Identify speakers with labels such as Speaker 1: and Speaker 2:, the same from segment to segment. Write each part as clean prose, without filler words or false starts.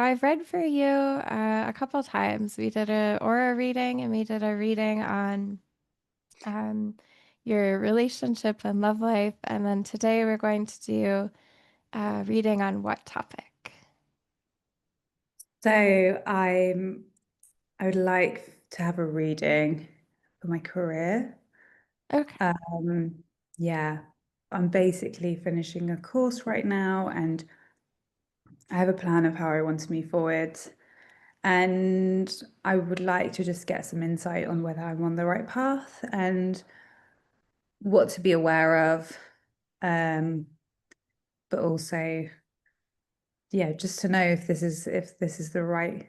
Speaker 1: I've read for you a couple times. We did a aura reading and we did a reading on um, your relationship and love life. And then today we're going to do a reading on what topic?
Speaker 2: So I would like to have a reading for my career.
Speaker 1: Okay.
Speaker 2: Um, yeah, I'm basically finishing a course right now, and I have a plan of how I want to move forward. And I would like to just get some insight on whether I'm on the right path and what to be aware of. Um, but also, yeah, just to know if this is the right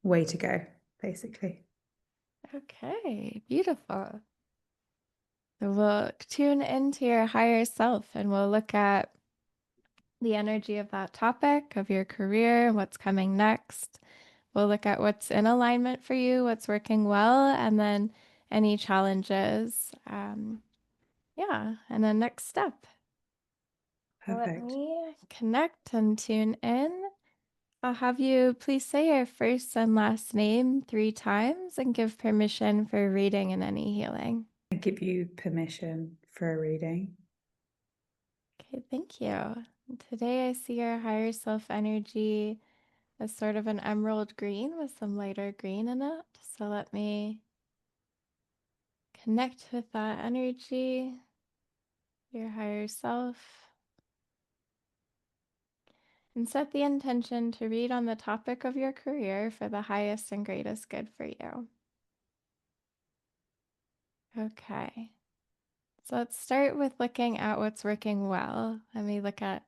Speaker 2: way to go, basically.
Speaker 1: Okay, beautiful. So we'll tune into your higher self and we'll look at the energy of that topic, of your career, what's coming next. We'll look at what's in alignment for you, what's working well, and then any challenges. Yeah, and then next step. So let
Speaker 2: Perfect.
Speaker 1: me connect and tune in. I'll have you please say your first and last name 3 times and give permission for reading and any healing.
Speaker 2: I give you permission for a reading.
Speaker 1: Okay, thank you. Today I see your higher self energy as sort of an emerald green with some lighter green in it. So let me connect with that energy, your higher self, and set the intention to read on the topic of your career for the highest and greatest good for you. Okay. So let's start with looking at what's working well. Let me look at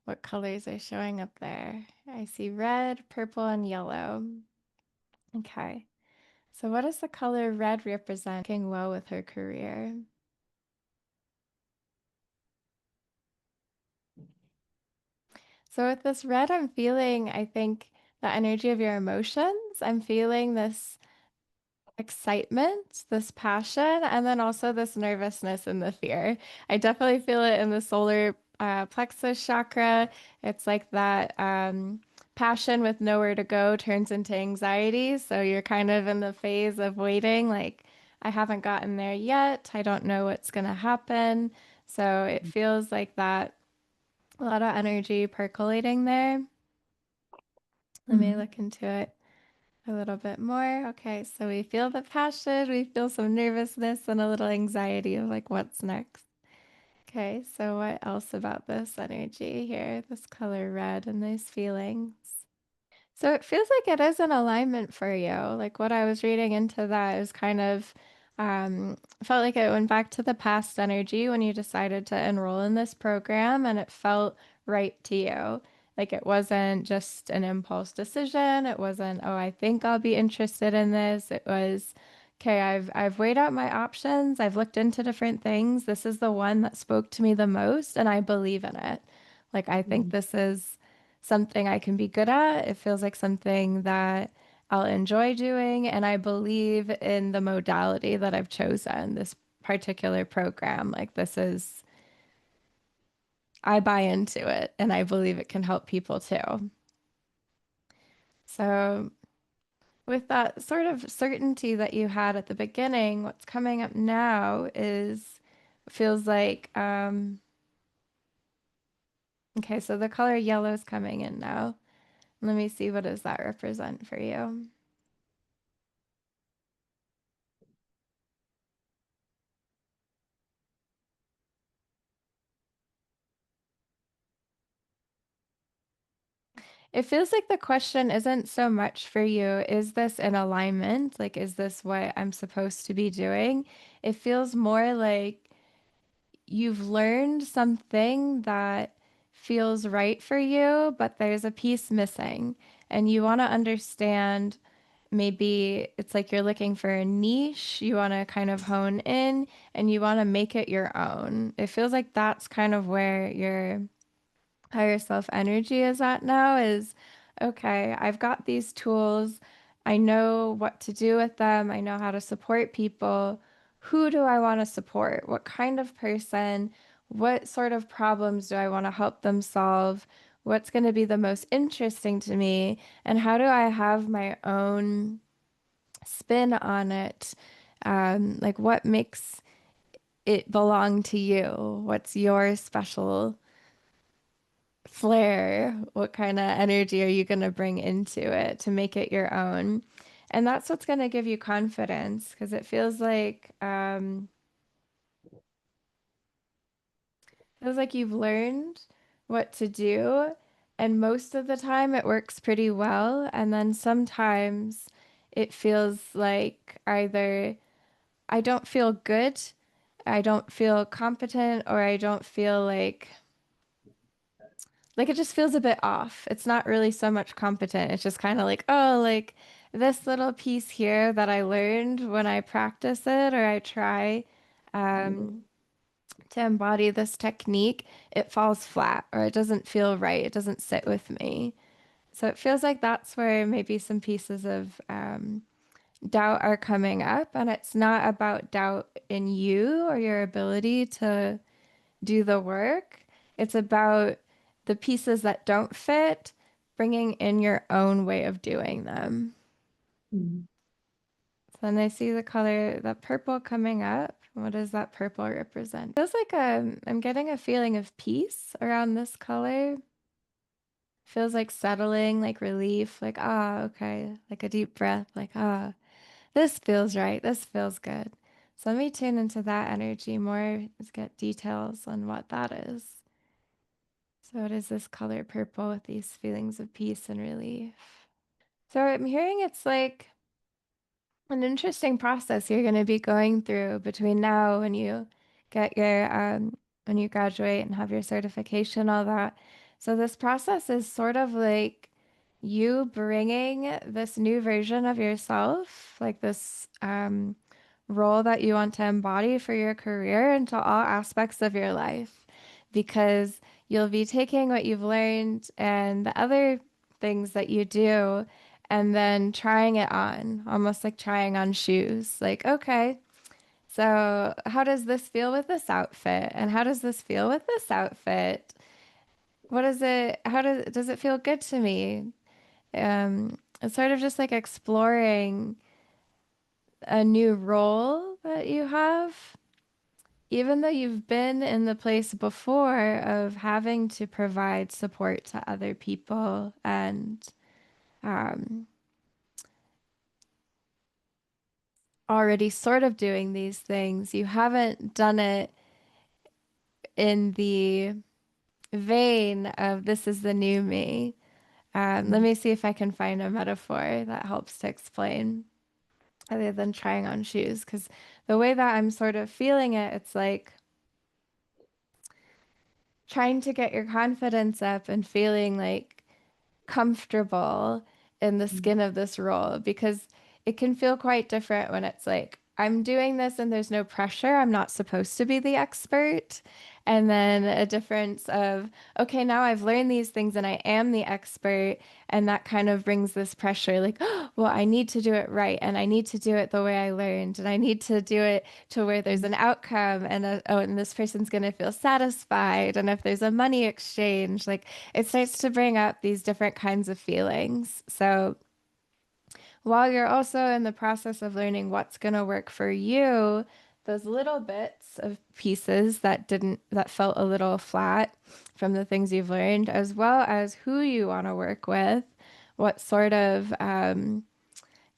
Speaker 1: what colors are showing up there. I see red, purple, and yellow. Okay. So what does the color red represent working well with her career? So with this red, I'm feeling, I think, the energy of your emotions. I'm feeling this excitement, this passion, and then also this nervousness and the fear. I definitely feel it in the solar plexus chakra. It's like that passion with nowhere to go turns into anxiety. So you're kind of in the phase of waiting, like, I haven't gotten there yet. I don't know what's going to happen. So it feels like that, a lot of energy percolating there. Let me
Speaker 2: Mhm.
Speaker 1: look into it a little bit more. Okay, so we feel the passion, we feel some nervousness and a little anxiety of like what's next. Okay, so what else about this energy here, this color red and those feelings? So it feels like it is an alignment for you. Like what I was reading into that is kind of felt like it went back to the past energy when you decided to enroll in this program and it felt right to you. Like it wasn't just an impulse decision. It wasn't, oh, I think I'll be interested in this. It was, okay, I've weighed out my options. I've looked into different things. This is the one that spoke to me the most and I believe in it. Like I think
Speaker 2: Mhm.
Speaker 1: this is something I can be good at. It feels like something that I'll enjoy doing. And I believe in the modality that I've chosen, this particular program. Like, this is, I buy into it and I believe it can help people too. So, with that sort of certainty that you had at the beginning, what's coming up now is feels like, okay, so the color yellow is coming in now. Let me see, what does that represent for you? It feels like the question isn't so much for you, is this in alignment? Like, is this what I'm supposed to be doing? It feels more like you've learned something that feels right for you, but there's a piece missing. And you want to understand, maybe it's like you're looking for a niche, you want to kind of hone in and you want to make it your own. It feels like that's kind of where you're higher self energy is at now is okay, I've got these tools. I know what to do with them. I know how to support people. Who do I want to support? What kind of person? What sort of problems do I want to help them solve? what's going to be the most interesting to me, and how do I have my own spin on it? Like what makes it belong to you? What's your special flair? What kind of energy are you going to bring into it to make it your own? And that's what's going to give you confidence because it feels like you've learned what to do, and most of the time it works pretty well. And then sometimes it feels like either I don't feel good, I don't feel competent, or I don't feel like it just feels a bit off. It's not really so much competent. It's just kind of like, oh, like this little piece here that I learned when I practice it or I try um, to embody this technique, it falls flat or it doesn't feel right. It doesn't sit with me. So it feels like that's where maybe some pieces of doubt are coming up. And it's not about doubt in you or your ability to do the work. It's about the pieces that don't fit, bringing in your own way of doing them.
Speaker 2: Mm.
Speaker 1: So then I see the color, the purple coming up. What does that purple represent? Feels like I'm getting a feeling of peace around this color. Feels like settling, like relief, like, ah, okay, like a deep breath, like, ah, this feels right. This feels good. So let me tune into that energy more, let's get details on what that is. So it is this color purple with these feelings of peace and relief. So I'm hearing it's like an interesting process you're going to be going through between now and you get your when you graduate and have your certification, all that. So this process is sort of like you bringing this new version of yourself, like this role that you want to embody for your career into all aspects of your life, because you'll be taking what you've learned and the other things that you do and then trying it on, almost like trying on shoes. Like, okay, so how does this feel with this outfit? And how does this feel with this outfit? What is it? How does it feel good to me? It's sort of just like exploring a new role that you have, even though you've been in the place before of having to provide support to other people and um, already sort of doing these things. You haven't done it in the vein of this is the new me. Let
Speaker 2: Mm.
Speaker 1: me see if I can find a metaphor that helps to explain other than trying on shoes. Because the way that I'm sort of feeling it, it's like trying to get your confidence up and feeling like comfortable in the
Speaker 2: Mm.
Speaker 1: skin of this role because it can feel quite different when it's like, I'm doing this and there's no pressure. I'm not supposed to be the expert. And then a difference of, okay, now I've learned these things and I am the expert. And that kind of brings this pressure like, oh, well, I need to do it right. And I need to do it the way I learned. And I need to do it to where there's an outcome and, oh, and this person's going to feel satisfied. And if there's a money exchange, like, it starts to bring up these different kinds of feelings. So while you're also in the process of learning what's going to work for you, those little bits of pieces that felt a little flat from the things you've learned, as well as who you want to work with, what sort of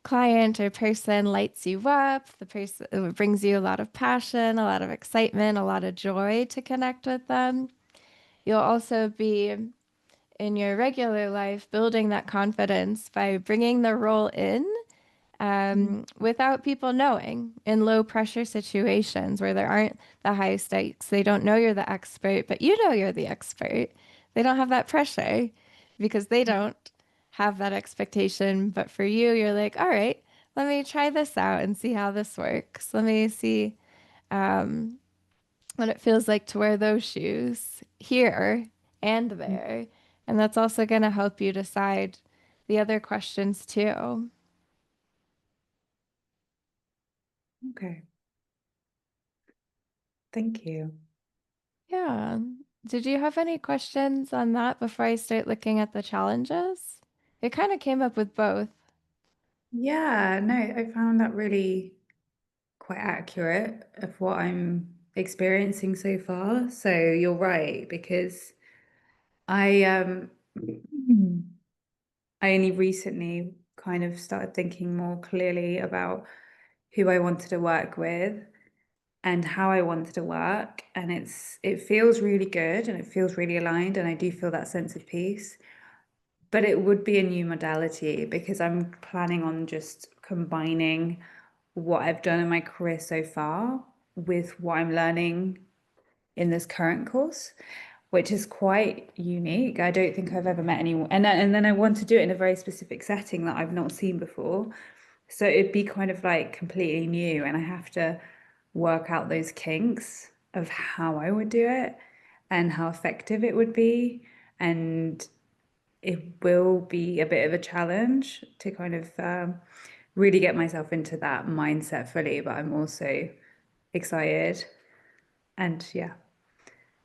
Speaker 1: client or person lights you up, the person brings you a lot of passion, a lot of excitement, a lot of joy to connect with them. You'll also be in your regular life, building that confidence by bringing the role in
Speaker 2: Mm.
Speaker 1: without people knowing in low pressure situations where there aren't the high stakes. They don't know you're the expert, but you know you're the expert. They don't have that pressure because they don't have that expectation. But for you, you're like, all right, let me try this out and see how this works. Let me see um, what it feels like to wear those shoes here and
Speaker 2: Mm.
Speaker 1: there. And that's also going to help you decide the other questions too.
Speaker 2: Okay, thank you.
Speaker 1: Yeah. Did you have any questions on that before I start looking at the challenges? It kind of came up with both.
Speaker 2: Yeah, no, I found that really quite accurate of what I'm experiencing so far. So you're right, because I I only recently kind of started thinking more clearly about who I wanted to work with and how I wanted to work. And it feels really good and it feels really aligned. And I do feel that sense of peace. But it would be a new modality because I'm planning on just combining what I've done in my career so far with what I'm learning in this current course, which is quite unique. I don't think I've ever met anyone, and then I want to do it in a very specific setting that I've not seen before. So it'd be kind of like completely new, and I have to work out those kinks of how I would do it and how effective it would be. And it will be a bit of a challenge to kind of really get myself into that mindset fully, but I'm also excited. And yeah,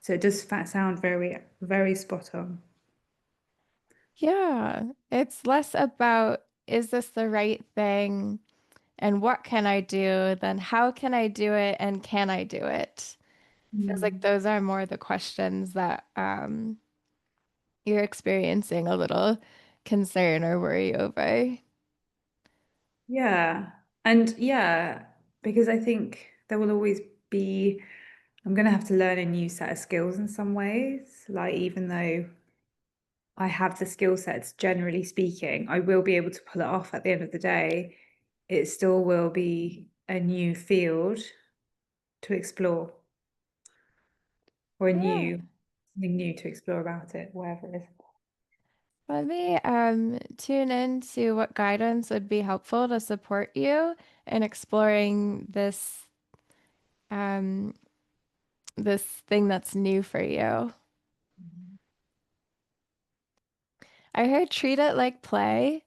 Speaker 2: so it does sound very, very spot on.
Speaker 1: Yeah, it's less about is this the right thing and what can I do than how can I do it and can I do it? Feels like
Speaker 2: Mm.
Speaker 1: those are more the questions that you're experiencing a little concern or worry over.
Speaker 2: Yeah. And yeah, because I think there will always be, I'm going to have to learn a new set of skills in some ways. Like, even though I have the skill sets, generally speaking, I will be able to pull it off at the end of the day. It still will be a new field to explore or a
Speaker 1: Yeah.
Speaker 2: new, something new to explore about it, wherever it is.
Speaker 1: Let me tune into what guidance would be helpful to support you in exploring um, this thing that's new for you. I heard treat it like play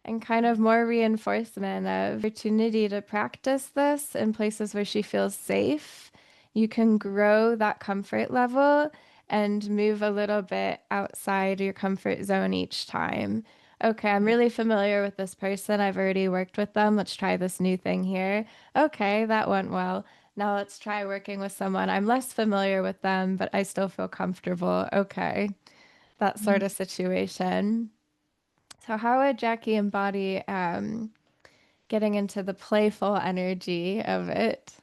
Speaker 1: and kind of more reinforcement of opportunity to practice this in places where she feels safe. You can grow that comfort level and move a little bit outside your comfort zone each time. Okay, I'm really familiar with this person. I've already worked with them. Let's try this new thing here. Okay, that went well. Now let's try working with someone. I'm less familiar with them, but I still feel comfortable. Okay, that sort of situation. So how would Jackie embody getting into the playful energy of it?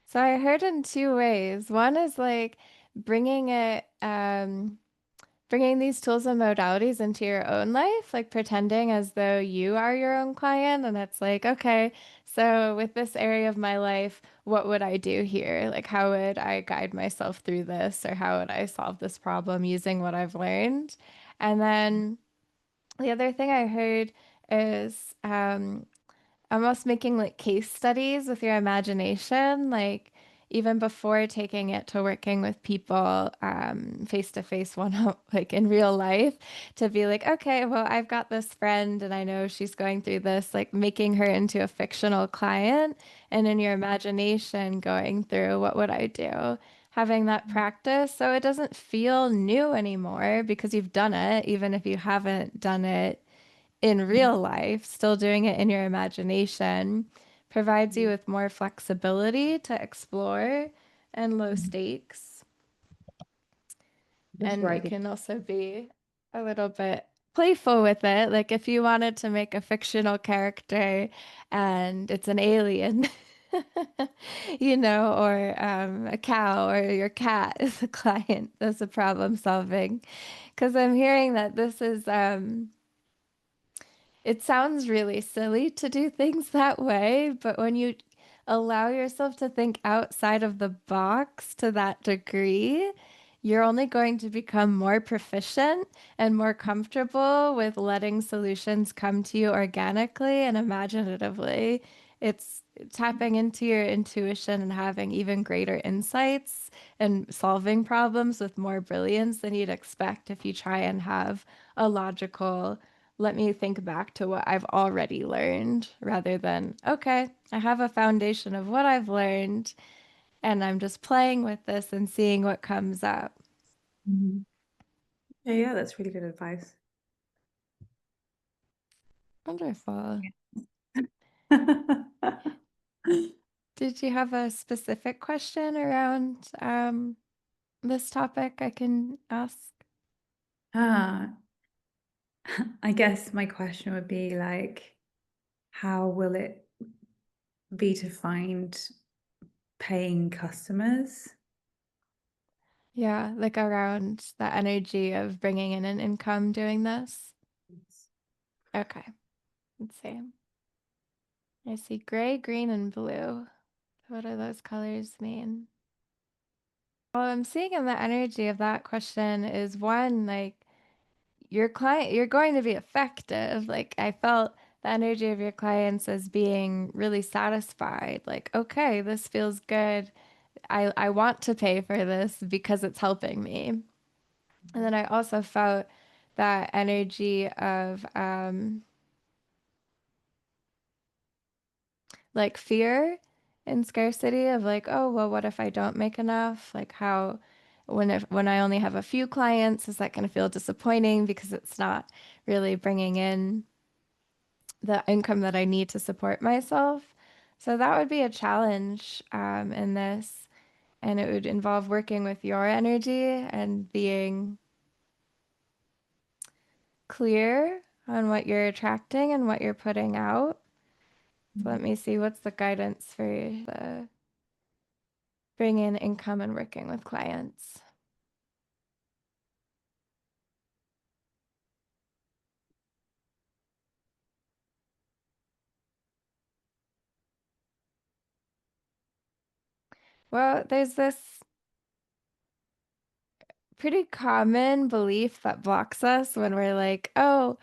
Speaker 1: So I heard in two ways. One is like bringing it, bringing these tools and modalities into your own life, like pretending as though you are your own client. And it's like, okay, so with this area of my life, what would I do here? Like, how would I guide myself through this? Or how would I solve this problem using what I've learned? And then the other thing I heard is almost making like case studies with your imagination, like even before taking it to working with people face to face, one like in real life, to be like, okay, well, I've got this friend and I know she's going through this, like making her into a fictional client, and in your imagination going through what would I do? Having that practice so it doesn't feel new anymore because you've done it, even if you haven't done it in real life, still doing it in your imagination provides you with more flexibility to explore and low stakes.
Speaker 2: Just
Speaker 1: And it
Speaker 2: writing.
Speaker 1: can also be a little bit playful with it. Like if you wanted to make a fictional character and it's an alien, or a cow or your cat is a client, that's a problem solving. Because I'm hearing that this is it sounds really silly to do things that way, but when you allow yourself to think outside of the box to that degree, you're only going to become more proficient and more comfortable with letting solutions come to you organically and imaginatively. It's tapping into your intuition and having even greater insights and solving problems with more brilliance than you'd expect if you try and have a logical let me think back to what I've already learned rather than, okay, I have a foundation of what I've learned. and I'm just playing with this and seeing what comes up.
Speaker 2: Mhm. Yeah, yeah, that's really good advice.
Speaker 1: Wonderful. Did you have a specific question around this topic I can ask?
Speaker 2: Ah, I guess my question would be like, how will it be to find paying customers?
Speaker 1: Yeah, like around the energy of bringing in an income doing this. Okay, let's see. I see gray, green, and blue. What do those colors mean? Well, I'm seeing in the energy of that question is one, like your client, you're going to be effective. Like I felt the energy of your clients as being really satisfied. Like, okay, this feels good. I want to pay for this because it's helping me. And then I also felt that energy of like fear and scarcity of like, oh, well, what if I don't make enough? Like how when I only have a few clients, is that going to feel disappointing because it's not really bringing in the income that I need to support myself? So that would be a challenge in this, and it would involve working with your energy and being clear on what you're attracting and what you're putting out. So let me see what's the guidance for the bring in income and working with clients. Well, there's this pretty common belief that blocks us when we're like, oh,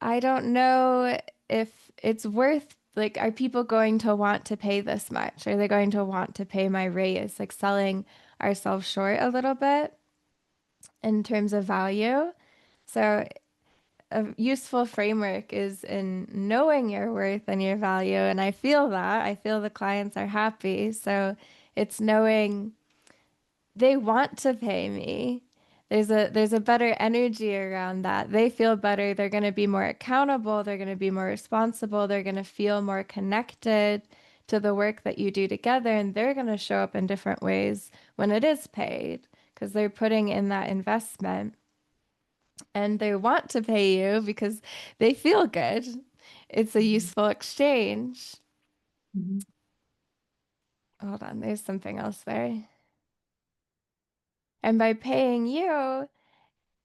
Speaker 1: I don't know if it's worth, like, are people going to want to pay this much? Are they going to want to pay my raise? Like selling ourselves short a little bit in terms of value. So a useful framework is in knowing your worth and your value. And I feel that. I feel the clients are happy. So it's knowing they want to pay me. There's a better energy around that. They feel better. They're going to be more accountable. They're going to be more responsible. They're going to feel more connected to the work that you do together. And they're going to show up in different ways when it is paid because they're putting in that investment and they want to pay you because they feel good. It's a
Speaker 2: Mhm.
Speaker 1: useful exchange.
Speaker 2: Mhm.
Speaker 1: Hold on, there's something else there. And by paying you,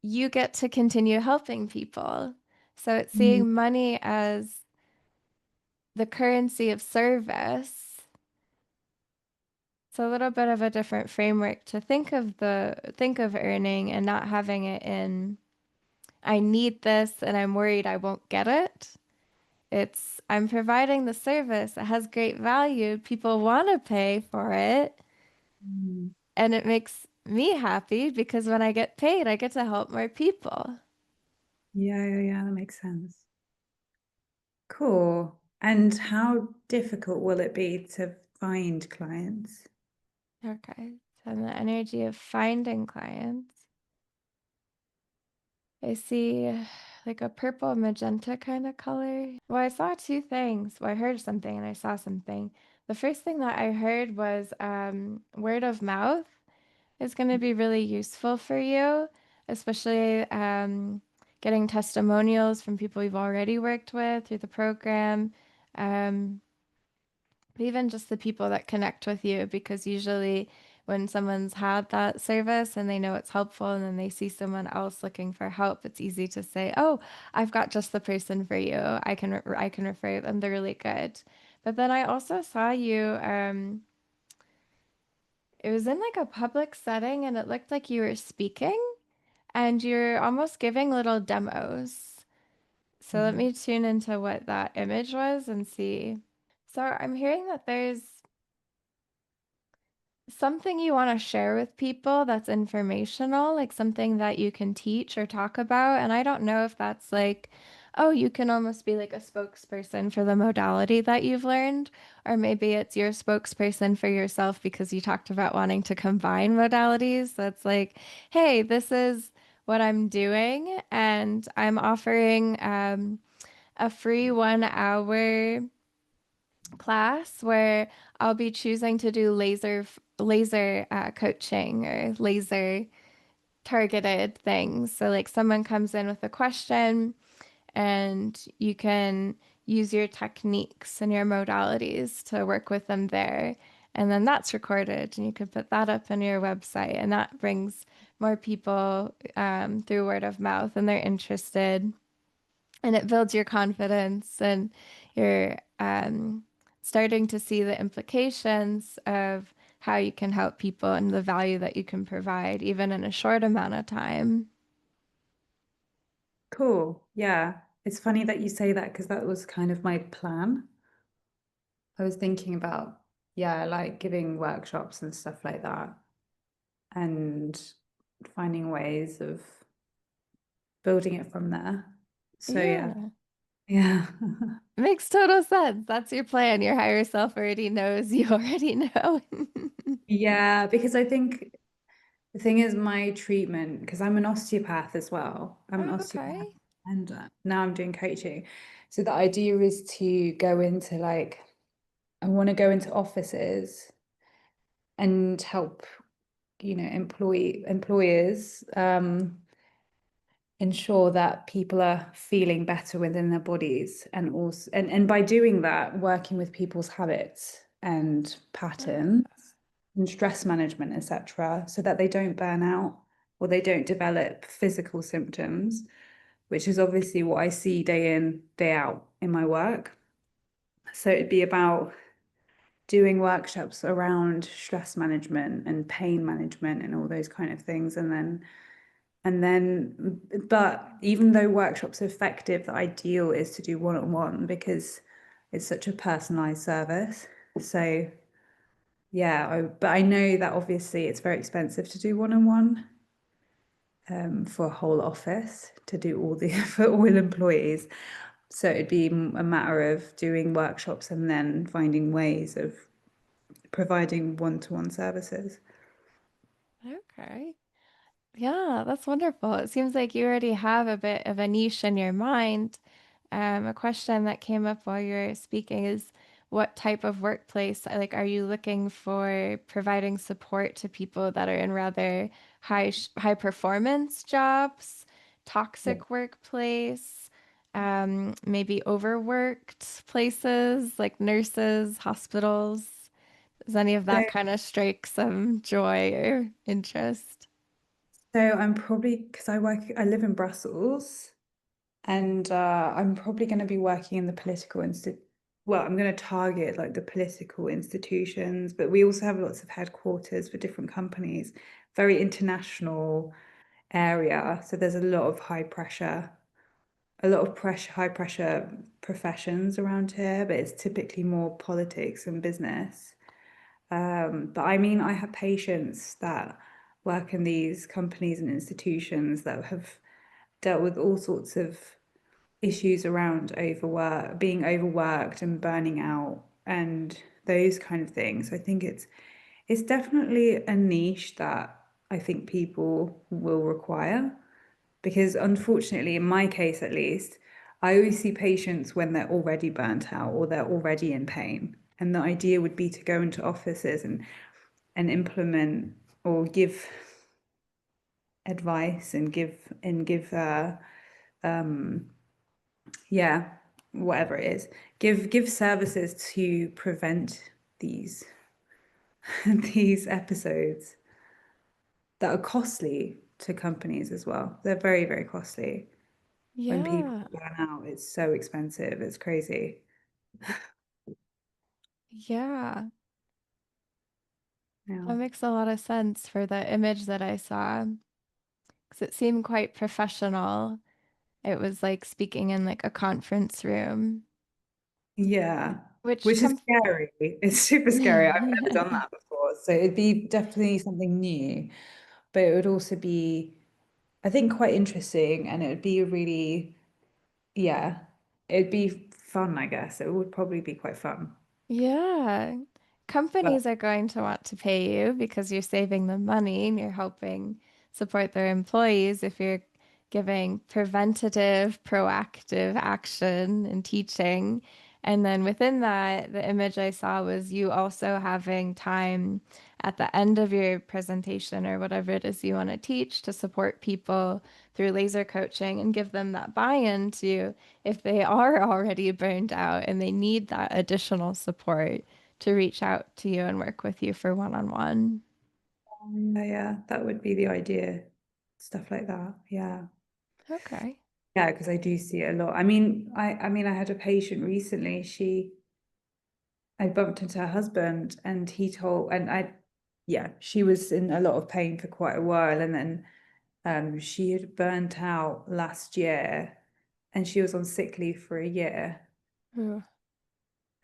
Speaker 1: you get to continue helping people. So it's
Speaker 2: Mhm.
Speaker 1: seeing money as the currency of service. It's a little bit of a different framework to think of earning and not having it in I need this and I'm worried I won't get it. It's I'm providing the service. It has great value. People want to pay for it,
Speaker 2: Mhm.
Speaker 1: and it makes me happy because when I get paid, I get to help more people.
Speaker 2: Yeah, yeah, yeah, that makes sense. Cool. And how difficult will it be to find clients?
Speaker 1: Okay. So the energy of finding clients. I see like a purple magenta kind of color. Well, I saw two things. Well, I heard something and I saw something. The first thing that I heard was word of mouth is going to be really useful for you, especially getting testimonials from people you've already worked with through the program. Um, Even just the people that connect with you, because usually when someone's had that service and they know it's helpful and then they see someone else looking for help, it's easy to say, "Oh, I've got just the person for you. I can refer them. They're really good." But then I also saw you it was in like a public setting and it looked like you were speaking and you're almost giving little demos. So let
Speaker 2: Mhm.
Speaker 1: me tune into what that image was and see. So I'm hearing that there's something you want to share with people that's informational, like something that you can teach or talk about. And I don't know if that's like oh, you can almost be like a spokesperson for the modality that you've learned, or maybe it's your spokesperson for yourself because you talked about wanting to combine modalities. So it's like, hey, this is what I'm doing, and I'm offering a free 1 hour class where I'll be choosing to do laser coaching or laser targeted things. So like someone comes in with a question and you can use your techniques and your modalities to work with them there. And then that's recorded and you can put that up on your website and that brings more people through word of mouth and they're interested and it builds your confidence and you're starting to see the implications of how you can help people and the value that you can provide even in a short amount of time.
Speaker 2: Cool. Yeah. It's funny that you say that because that was kind of my plan. I was thinking about, yeah, like giving workshops and stuff like that and finding ways of building it from there. So yeah.
Speaker 1: Yeah.
Speaker 2: Yeah.
Speaker 1: Makes total sense. That's your plan. Your higher self already knows you already know.
Speaker 2: Yeah, because I think the thing is my treatment, because I'm an osteopath as well. I'm an
Speaker 1: Oh,
Speaker 2: osteopath
Speaker 1: okay.
Speaker 2: and now I'm doing coaching. So the idea is to go into like, I want to go into offices and help, employers ensure that people are feeling better within their bodies and also and by doing that, working with people's habits and patterns and stress management, etc., so that they don't burn out or they don't develop physical symptoms, which is obviously what I see day in, day out in my work. So it'd be about doing workshops around stress management and pain management and all those kind of things. But even though workshops are effective, the ideal is to do one-on-one because it's such a personalized service. So yeah, but I know that obviously it's very expensive to do one-on-one for a whole office to do all the for all employees. So it'd be a matter of doing workshops and then finding ways of providing one-to-one services.
Speaker 1: Okay. Yeah, that's wonderful. It seems like you already have a bit of a niche in your mind. A question that came up while you were speaking is what type of workplace, like, are you looking for providing support to people that are in rather high performance jobs,
Speaker 2: Yeah.
Speaker 1: toxic workplace, maybe overworked places like nurses, hospitals? Does any of
Speaker 2: So,
Speaker 1: that kind of strike some joy or interest?
Speaker 2: so I'm probably because I live in Brussels. And I'm probably going to be working in the political well, I'm going to target like the political institutions, but we also have lots of headquarters for different companies, very international area. So there's a lot of pressure, high pressure professions around here, but it's typically more politics and business. But I mean, I have patients that work in these companies and institutions that have dealt with all sorts of issues around being overworked and burning out and those kind of things. I think it's definitely a niche that I think people will require because unfortunately, in my case at least, I always see patients when they're already burnt out or they're already in pain. And the idea would be to go into offices and implement or give advice and give yeah, whatever it is, give services to prevent these these episodes that are costly to companies as well. They're very, very costly. When people
Speaker 1: Yeah.
Speaker 2: burn out, it's so expensive. It's crazy.
Speaker 1: Yeah.
Speaker 2: Yeah.
Speaker 1: That makes a lot of sense for the image that I saw because it seemed quite professional. It was like speaking in like a conference room,
Speaker 2: Yeah.
Speaker 1: which
Speaker 2: Which is
Speaker 1: com
Speaker 2: scary. It's super scary. I've never done that before. So it'd be definitely something new, but it would also be, I think, quite interesting and it would be a really yeah, it'd be fun, I guess. It would probably be quite fun.
Speaker 1: Yeah.
Speaker 2: But
Speaker 1: Companies are going to want to pay you because you're saving them money and you're helping support their employees if you're giving preventative, proactive action and teaching. And then within that, the image I saw was you also having time at the end of your presentation or whatever it is you want to teach to support people through laser coaching and give them that buy-in to if they are already burned out and they need that additional support to reach out to you and work with you for one-on-one.
Speaker 2: yeah, yeah, that would be the idea. Stuff like that. Yeah.
Speaker 1: Okay.
Speaker 2: Yeah, because I do see it a lot. I mean, I had a patient recently. I bumped into her husband, and yeah, she was in a lot of pain for quite a while, and then she had burnt out last year, and she was on sick leave for a year.
Speaker 1: Ooh.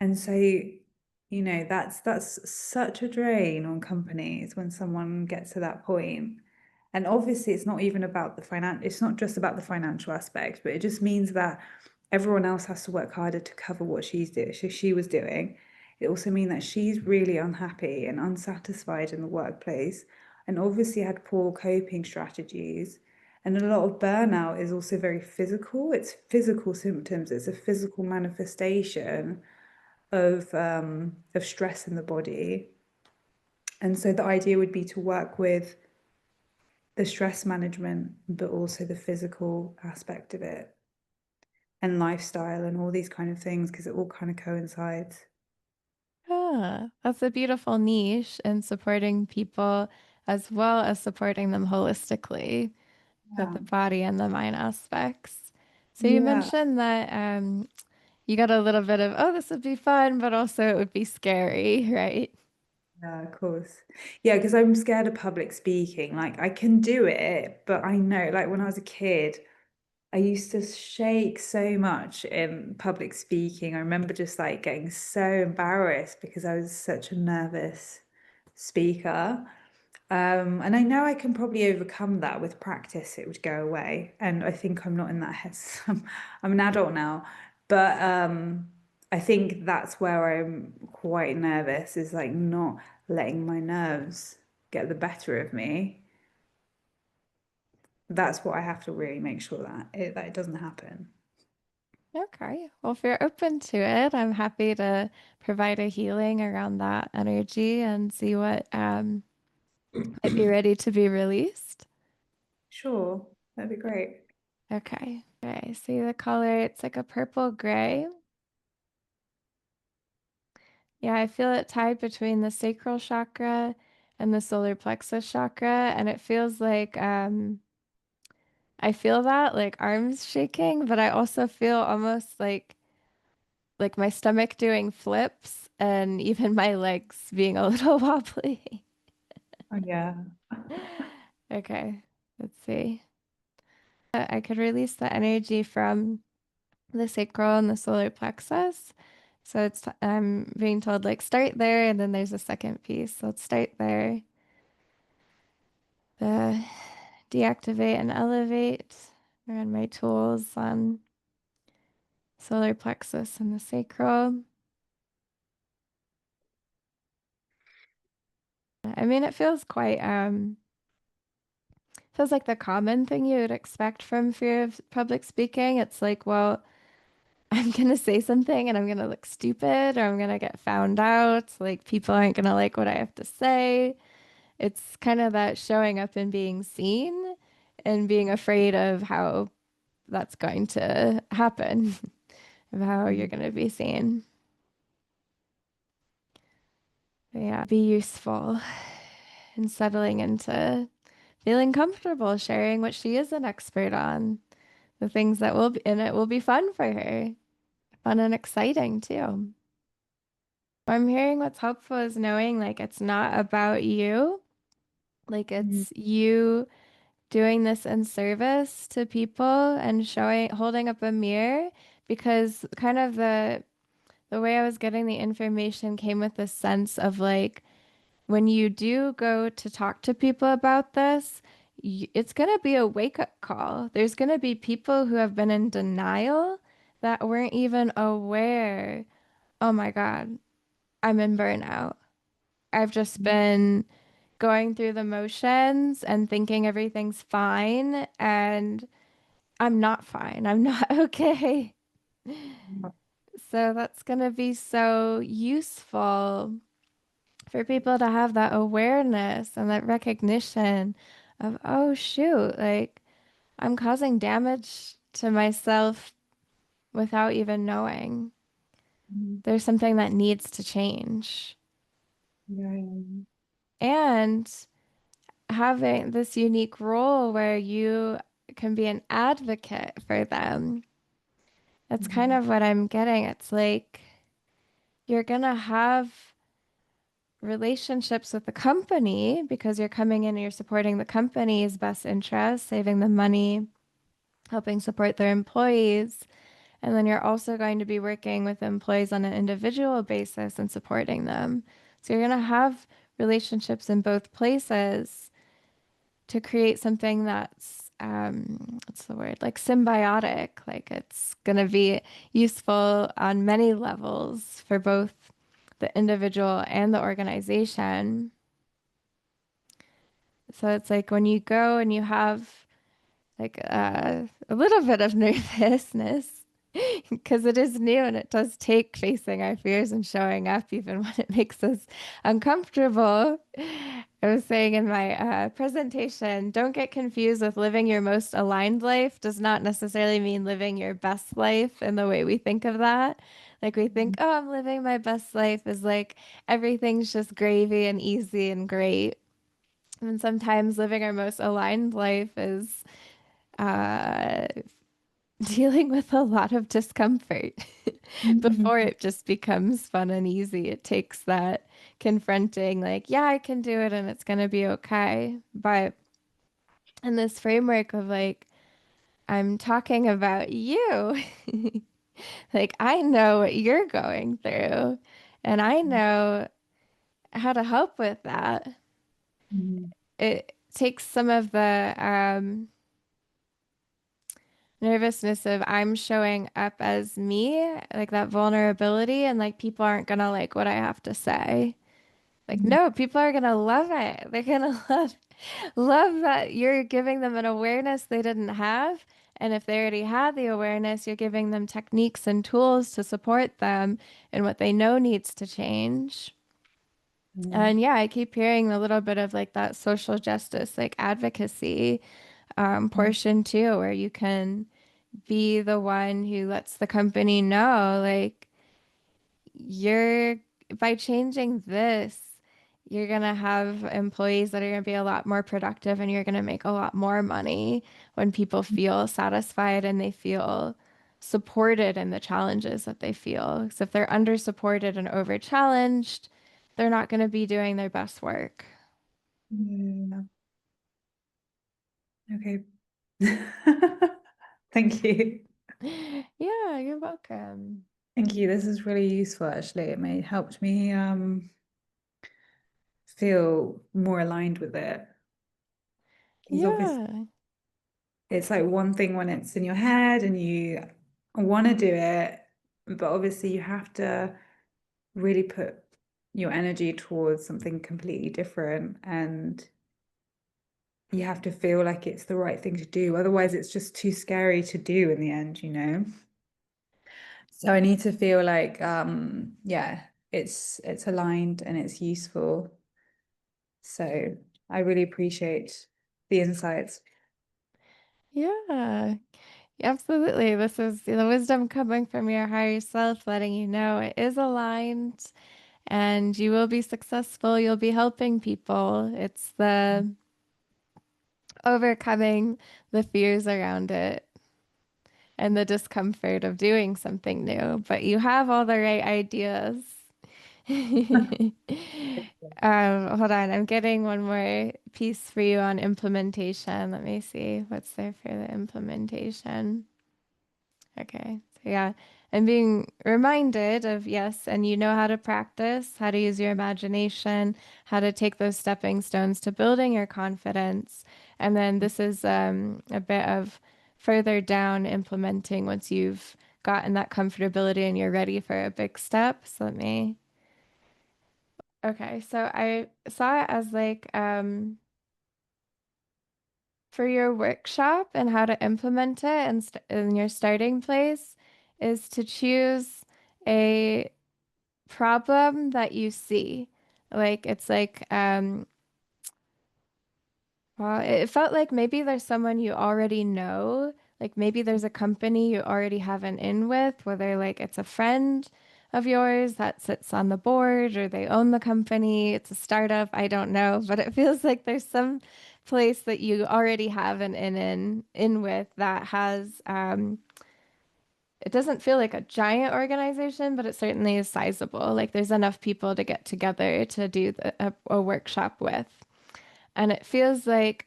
Speaker 2: And so, that's such a drain on companies when someone gets to that point. And obviously, it's not just about the financial aspect, but it just means that everyone else has to work harder to cover what she was doing. It also means that she's really unhappy and unsatisfied in the workplace, and obviously had poor coping strategies. And a lot of burnout is also very physical. It's physical symptoms, it's a physical manifestation of stress in the body. And so the idea would be to work with the stress management, but also the physical aspect of it and lifestyle and all these kind of things because it all kind of coincides.
Speaker 1: Yeah, that's a beautiful niche in supporting people as well as supporting them holistically with
Speaker 2: Yeah.
Speaker 1: the body and the mind aspects. So you
Speaker 2: Yeah.
Speaker 1: mentioned that you got a little bit of, oh, this would be fun, but also it would be scary, right?
Speaker 2: Yeah, of course. Yeah, because I'm scared of public speaking. Like I can do it, but I know, like when I was a kid, I used to shake so much in public speaking. I remember just like getting so embarrassed because I was such a nervous speaker. And I know I can probably overcome that with practice, it would go away. And I think I'm not in that head. I'm an adult now, but I think that's where I'm quite nervous, is like not letting my nerves get the better of me. That's what I have to really make sure that it doesn't happen.
Speaker 1: Okay. Well, if you're open to it, I'm happy to provide a healing around that energy and see what might be ready to be released.
Speaker 2: Sure, that'd be great.
Speaker 1: Okay. Okay. See the color? It's like a purple gray. Yeah, I feel it tied between the sacral chakra and the solar plexus chakra, and it feels like I feel that like arms shaking, but I also feel almost like my stomach doing flips and even my legs being a little wobbly.
Speaker 2: Oh, yeah.
Speaker 1: Okay, let's see. I could release the energy from the sacral and the solar plexus. So I'm being told like start there and then there's a second piece. So let's start there. The deactivate and elevate around my tools on solar plexus and the sacral. I mean, it feels like the common thing you would expect from fear of public speaking. It's like, well, I'm gonna say something and I'm gonna look stupid or I'm gonna get found out. Like people aren't gonna like what I have to say. It's kind of that showing up and being seen and being afraid of how that's going to happen, of how you're
Speaker 2: Mm.
Speaker 1: gonna be seen. But yeah, be useful in settling into feeling comfortable sharing what she is an expert on. The things that will be in it will be fun for her. Fun and exciting too. I'm hearing what's helpful is knowing like it's not about you. Like
Speaker 2: Mm.
Speaker 1: it's you doing this in service to people and holding up a mirror because kind of the way I was getting the information came with this sense of like when you do go to talk to people about this, it's going to be a wake-up call. There's going to be people who have been in denial that weren't even aware, oh my God, I'm in burnout. I've just been going through the motions and thinking everything's fine, and I'm not fine. I'm not okay. So that's going to be so useful for people to have that awareness and that recognition of, oh, shoot, like I'm causing damage to myself without even knowing.
Speaker 2: Mhm.
Speaker 1: There's something that needs to change.
Speaker 2: Yeah, yeah.
Speaker 1: And having this unique role where you can be an advocate for them. That's kind
Speaker 2: Mhm.
Speaker 1: of what I'm getting. It's like you're gonna have relationships with the company because you're coming in and you're supporting the company's best interests, saving them money, helping support their employees. And then you're also going to be working with employees on an individual basis and supporting them. So you're going to have relationships in both places to create something that's what's the word? Like symbiotic. Like it's going to be useful on many levels for both the individual and the organization. So it's like when you go and you have like a little bit of nervousness because it is new and it does take facing our fears and showing up even when it makes us uncomfortable. I was saying in my presentation, don't get confused with living your most aligned life does not necessarily mean living your best life in the way we think of that. Like we think, oh, I'm living my best life is like everything's just gravy and easy and great. And sometimes living our most aligned life is uh, dealing with a lot of discomfort before
Speaker 2: Mhm.
Speaker 1: it just becomes fun and easy. It takes that confronting, like, yeah, I can do it and it's going to be okay. But in this framework of like, I'm talking about you, like, I know what you're going through and I know how to help with that.
Speaker 2: Mhm.
Speaker 1: It takes some of the nervousness of I'm showing up as me, like that vulnerability, and like people aren't gonna like what I have to say. Like,
Speaker 2: Mhm.
Speaker 1: no, people are gonna love it. They're gonna love that you're giving them an awareness they didn't have. And if they already had the awareness, you're giving them techniques and tools to support them in what they know needs to change.
Speaker 2: Yeah.
Speaker 1: And yeah, I keep hearing a little bit of like that social justice, like advocacy portion too, where you can be the one who lets the company know, like, you're by changing this, you're gonna have employees that are gonna be a lot more productive and you're gonna make a lot more money when people feel satisfied and they feel supported in the challenges that they feel. Because if they're under supported and over challenged, they're not gonna be doing their best work.
Speaker 2: Yeah. Okay. Thank you.
Speaker 1: Yeah, you're welcome.
Speaker 2: Thank you. This is really useful, actually. It may helped me feel more aligned with it. Because obviously
Speaker 1: Yeah.
Speaker 2: it's like one thing when it's in your head and you want to do it, but obviously you have to really put your energy towards something completely different and you have to feel like it's the right thing to do. Otherwise, it's just too scary to do in the end, you know? So I need to feel like yeah, it's aligned and it's useful. So I really appreciate the insights.
Speaker 1: Yeah. Absolutely. This is the wisdom coming from your higher self, letting you know it is aligned and you will be successful. You'll be helping people. It's the overcoming the fears around it and the discomfort of doing something new, but you have all the right ideas. Hold on, I'm getting one more piece for you on implementation. Let me see what's there for the implementation. Okay. So yeah, and being reminded of yes, and you know how to practice, how to use your imagination, how to take those stepping stones to building your confidence. And then this is a bit of further down implementing once you've gotten that comfortability and you're ready for a big step. So let me, okay, so I saw it as like for your workshop and how to implement it and st in your starting place is to choose a problem that you see. Like it's like well, it felt like maybe there's someone you already know. Like maybe there's a company you already have an in with, whether like it's a friend of yours that sits on the board or they own the company, it's a startup, I don't know, but it feels like there's some place that you already have an in with that has it doesn't feel like a giant organization, but it certainly is sizable. Like there's enough people to get together to do a workshop with. And it feels like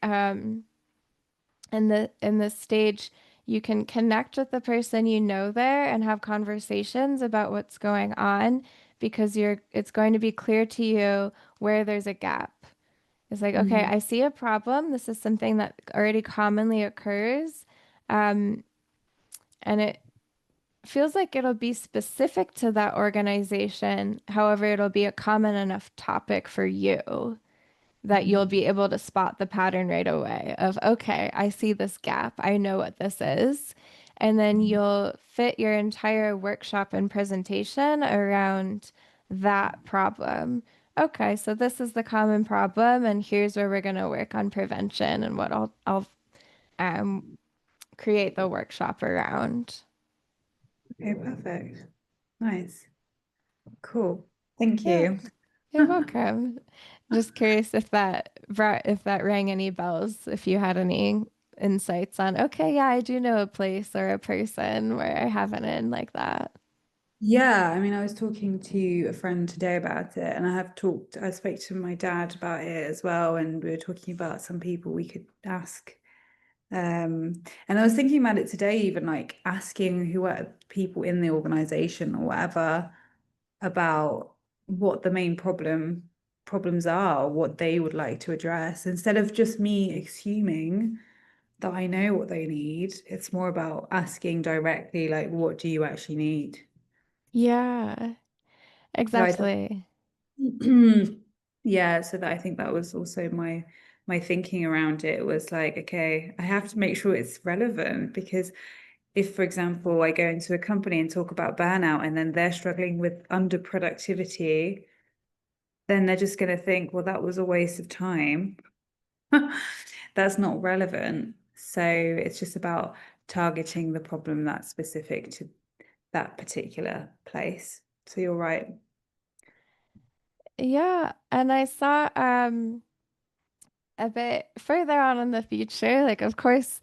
Speaker 1: in this stage you can connect with the person you know there and have conversations about what's going on because it's going to be clear to you where there's a gap. It's like, okay,
Speaker 2: Mm,
Speaker 1: I see a problem. This is something that already commonly occurs. Um, and it feels like it'll be specific to that organization. However, it'll be a common enough topic for you that you'll
Speaker 2: mhm.
Speaker 1: be able to spot the pattern right away of, okay, I see this gap. I know what this is. And then you'll fit your entire workshop and presentation around that problem. Okay, so this is the common problem, and here's where we're going to work on prevention and what I'll um, create the workshop around.
Speaker 2: Okay, perfect. Nice. Cool. Thank
Speaker 1: Yeah,
Speaker 2: you.
Speaker 1: you're welcome. Just curious if that rang any bells, if you had any insights on, okay, yeah, I do know a place or a person where I have an in like that.
Speaker 2: Yeah, I mean, I was talking to a friend today about it, and I spoke to my dad about it as well, and we were talking about some people we could ask. And I was thinking about it today, even like asking who are people in the organization or whatever about what the main problems are, what they would like to address, instead of just me assuming that I know what they need. It's more about asking directly, like, what do you actually need?
Speaker 1: Yeah,
Speaker 2: So I
Speaker 1: exactly.
Speaker 2: yeah, so that I think that was also my thinking around it was like, okay, I have to make sure it's relevant because if, for example, I go into a company and talk about burnout and then they're struggling with underproductivity, then they're just going to think, well, that was a waste of time. That's not relevant. So it's just about targeting the problem that's specific to that particular place. So you're right.
Speaker 1: Yeah, and I saw a bit further on in the future, like of course,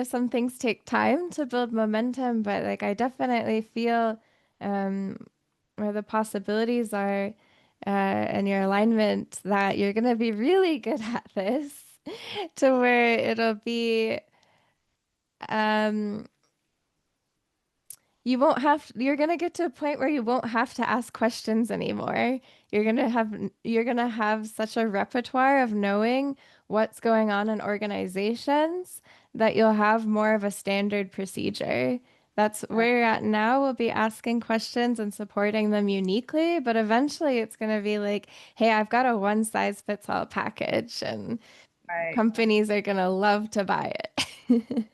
Speaker 1: some things take time to build momentum, but like I definitely feel um where the possibilities are and your alignment that you're going to be really good at this to where it'll be um you're going to get to a point where you won't have to ask questions anymore. You're going to have such a repertoire of knowing what's going on in organizations that you'll have more of a standard procedure. That's where you're at now. We'll be asking questions and supporting them uniquely, but eventually it's going to be like, hey, I've got a one size fits all package, and
Speaker 2: Right,
Speaker 1: companies are going to love to buy it.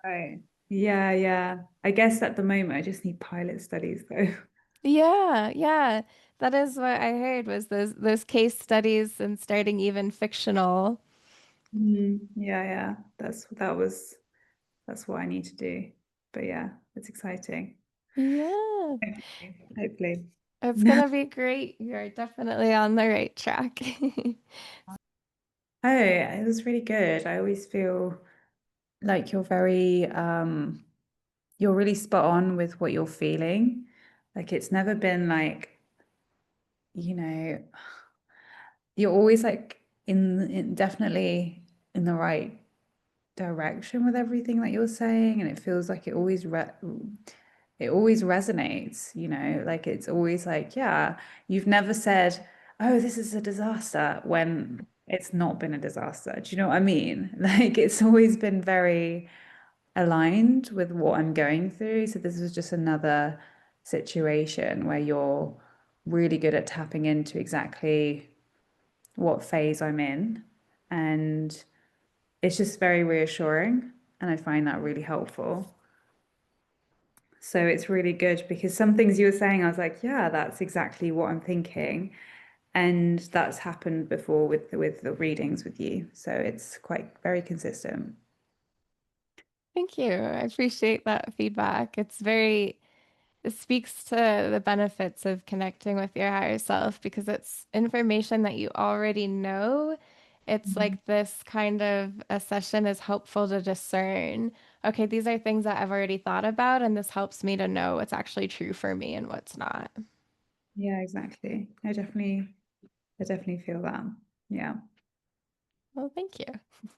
Speaker 2: right. Yeah, yeah. I guess at the moment I just need pilot studies though.
Speaker 1: Yeah, yeah. That is what I heard was those case studies and starting even fictional.
Speaker 2: Yeah, yeah. That's what I need to do. But yeah, it's exciting.
Speaker 1: Yeah.
Speaker 2: Hopefully.
Speaker 1: It's gonna be great. You're definitely on the right track.
Speaker 2: Oh, it was really good. I always feel like you're really spot on with what you're feeling. Like it's never been like, you know, you're always like in definitely in the right direction with everything that you're saying, and it feels like it always resonates, like it's always like, yeah, you've never said, oh, this is a disaster when it's not been a disaster. Do you know what I mean? Like it's always been very aligned with what I'm going through. So this was just another situation where you're really good at tapping into exactly what phase I'm in. And it's just very reassuring. And I find that really helpful. So it's really good because some things you were saying, I was like, yeah, that's exactly what I'm thinking. And that's happened before with the readings with you. So it's quite very consistent.
Speaker 1: Thank you. I appreciate that feedback. It speaks to the benefits of connecting with your higher self because it's information that you already know. It's
Speaker 2: Mhm.
Speaker 1: like this kind of a session is helpful to discern. Okay, these are things that I've already thought about, and this helps me to know what's actually true for me and what's not.
Speaker 2: Yeah, exactly. I definitely feel that. Yeah.
Speaker 1: Well, thank you.